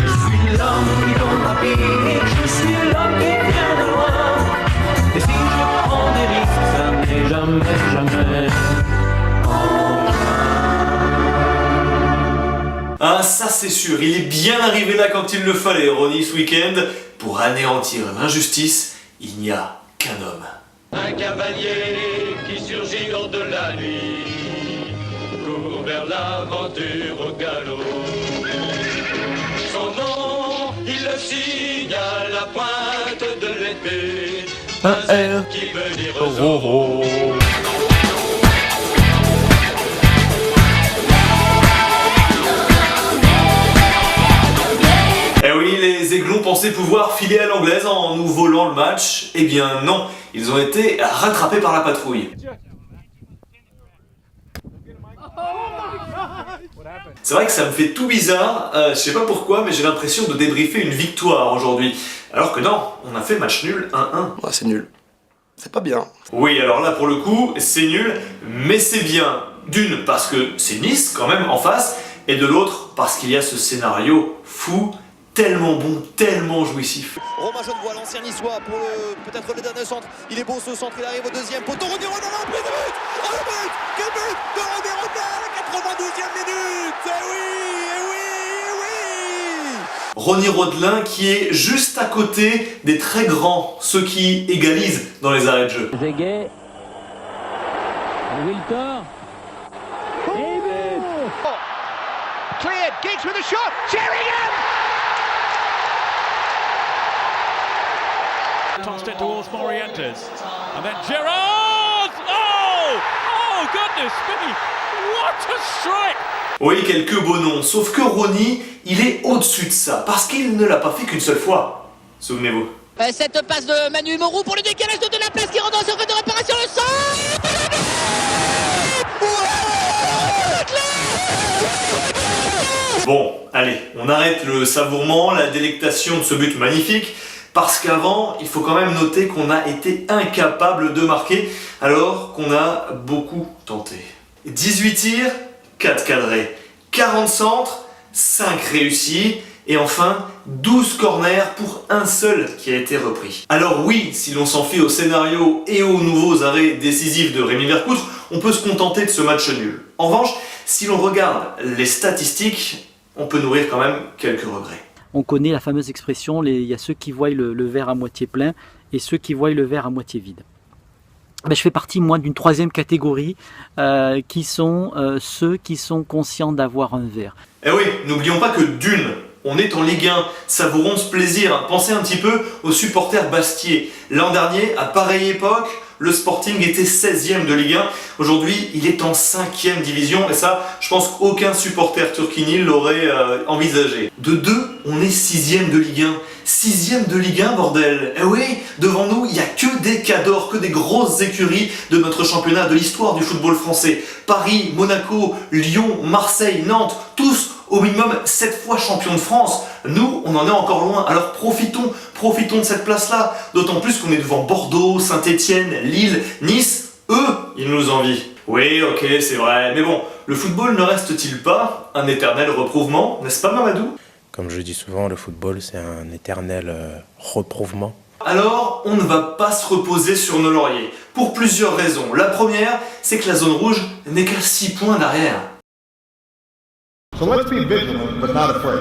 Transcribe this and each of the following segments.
suis l'homme qui tombe rapide, je suis l'homme qui vient de loin. Et si je prends des risques, ça n'est jamais, jamais en vain. Ah, ça c'est sûr, il est bien arrivé là quand il le fallait, Ronnie, ce week-end. Pour anéantir l'injustice, il n'y a qu'un homme. Un cavalier qui surgit hors de la nuit, court vers l'aventure au galop. Son nom, il le signe à la pointe de l'épée, un R qui veut dire Zorro. Eh oui, les Aiglons pensaient pouvoir filer à l'anglaise en nous volant le match. Eh bien non, ils ont été rattrapés par la patrouille. C'est vrai que ça me fait tout bizarre, je sais pas pourquoi, mais j'ai l'impression de débriefer une victoire aujourd'hui. Alors que non, on a fait match nul 1-1. Ouais, c'est nul. C'est pas bien. Oui, alors là pour le coup, c'est nul, mais c'est bien. D'une, parce que c'est Nice quand même en face, et de l'autre, parce qu'il y a ce scénario fou, tellement bon, tellement jouissif. Romain Genevoix, l'ancien niçois, pour peut-être le dernier centre. Il est beau ce centre, il arrive au deuxième poteau. René Rodelin, prise de but. Oh le but. Quel but de René Rodelin à la 92e minute. Eh oui, eh oui, eh oui. Ronnie Rodelin qui est juste à côté des très grands, ceux qui égalisent dans les arrêts de jeu. Zeguet, Wiltor, et but. Oh. Cleared, Giggs with a shot. Sheringham. Tossed it towards Morientes, and then Gerrard! Oh! Oh goodness me! What a strike! Oui, quelques beaux noms, sauf que Ronnie, il est au-dessus de ça, parce qu'il ne l'a pas fait qu'une seule fois. Souvenez-vous. Cette passe de Manu Moreau pour le décalage de la place qui rentre dans surface de réparation, le centre. Bon, allez, on arrête le savourement, la délectation de ce but magnifique, parce qu'avant, il faut quand même noter qu'on a été incapable de marquer, alors qu'on a beaucoup tenté. 18 tirs, 4 cadrés, 40 centres, 5 réussis, et enfin 12 corners pour un seul qui a été repris. Alors oui, si l'on s'en fie au scénario et aux nouveaux arrêts décisifs de Rémi Vercoutre, on peut se contenter de ce match nul. En revanche, si l'on regarde les statistiques, on peut nourrir quand même quelques regrets. On connaît la fameuse expression, il y a ceux qui voient le verre à moitié plein et ceux qui voient le verre à moitié vide. Je fais partie, moi, d'une troisième catégorie qui sont ceux qui sont conscients d'avoir un verre. Eh oui, n'oublions pas que d'une, on est en Ligue 1, savourons ce plaisir. Pensez un petit peu aux supporters bastiais. L'an dernier, à pareille époque, le Sporting était 16e de Ligue 1. Aujourd'hui, il est en 5e division. Et ça, je pense qu'aucun supporter turquinil l'aurait envisagé. De 2, on est 6e de Ligue 1. 6e de Ligue 1, bordel. Eh oui, devant nous, il n'y a que des cadors, que des grosses écuries de notre championnat, de l'histoire du football français. Paris, Monaco, Lyon, Marseille, Nantes, tous au minimum 7 fois champions de France. Nous, on en est encore loin. Alors profitons de cette place-là. D'autant plus qu'on est devant Bordeaux, Saint-Étienne, Lille, Nice. Eux, ils nous envient. Oui, ok, c'est vrai. Mais bon, le football ne reste-t-il pas un éternel reprouvement, n'est-ce pas, Mamadou ? Comme je dis souvent, le football, c'est un éternel reprouvement. Alors, on ne va pas se reposer sur nos lauriers, pour plusieurs raisons. La première, c'est que la zone rouge n'est qu'à 6 points derrière. So let's be vigilant, but not afraid.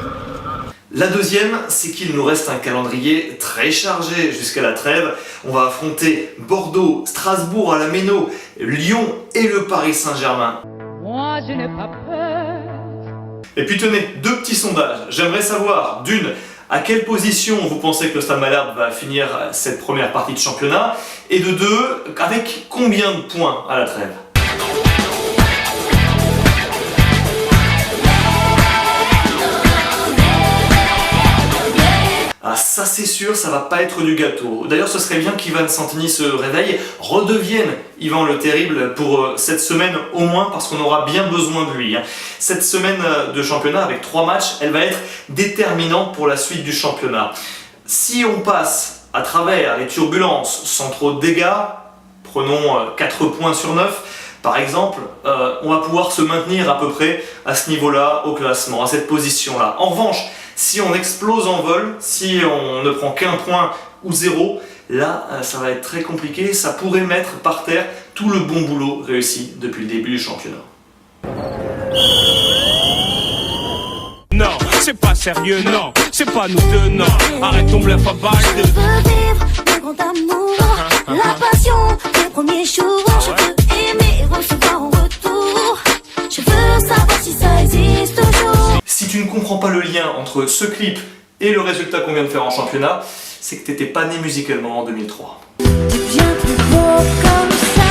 La deuxième, c'est qu'il nous reste un calendrier très chargé jusqu'à la trêve. On va affronter Bordeaux, Strasbourg à la Méno, Lyon et le Paris Saint-Germain. Moi, je n'ai pas peur. Et puis tenez, 2 petits sondages. J'aimerais savoir, d'une, à quelle position vous pensez que le Stade Malherbe va finir cette première partie de championnat, et de 2, avec combien de points à la trêve ? Ah ça c'est sûr, ça va pas être du gâteau. D'ailleurs ce serait bien qu'Ivan Santini se réveille, redevienne Ivan le Terrible pour cette semaine au moins, parce qu'on aura bien besoin de lui. Cette semaine de championnat avec 3 matchs, elle va être déterminante pour la suite du championnat. Si on passe à travers les turbulences sans trop de dégâts, prenons 4 points sur 9, par exemple, on va pouvoir se maintenir à peu près à ce niveau-là au classement, à cette position-là. En revanche, Si on explose en vol, si on ne prend qu'un point ou 0, là ça va être très compliqué, ça pourrait mettre par terre tout le bon boulot réussi depuis le début du championnat. Non, c'est pas sérieux, non, c'est pas nous deux, non. Arrête ton bluff à balle. Je veux vivre le grand amour, la passion des premiers jours. Je veux aimer et recevoir en retour. Je veux savoir si ça existe toujours. Si tu ne comprends pas le lien entre ce clip et le résultat qu'on vient de faire en championnat, c'est que t'étais pas né musicalement en 2003. Deviens plus beau comme ça.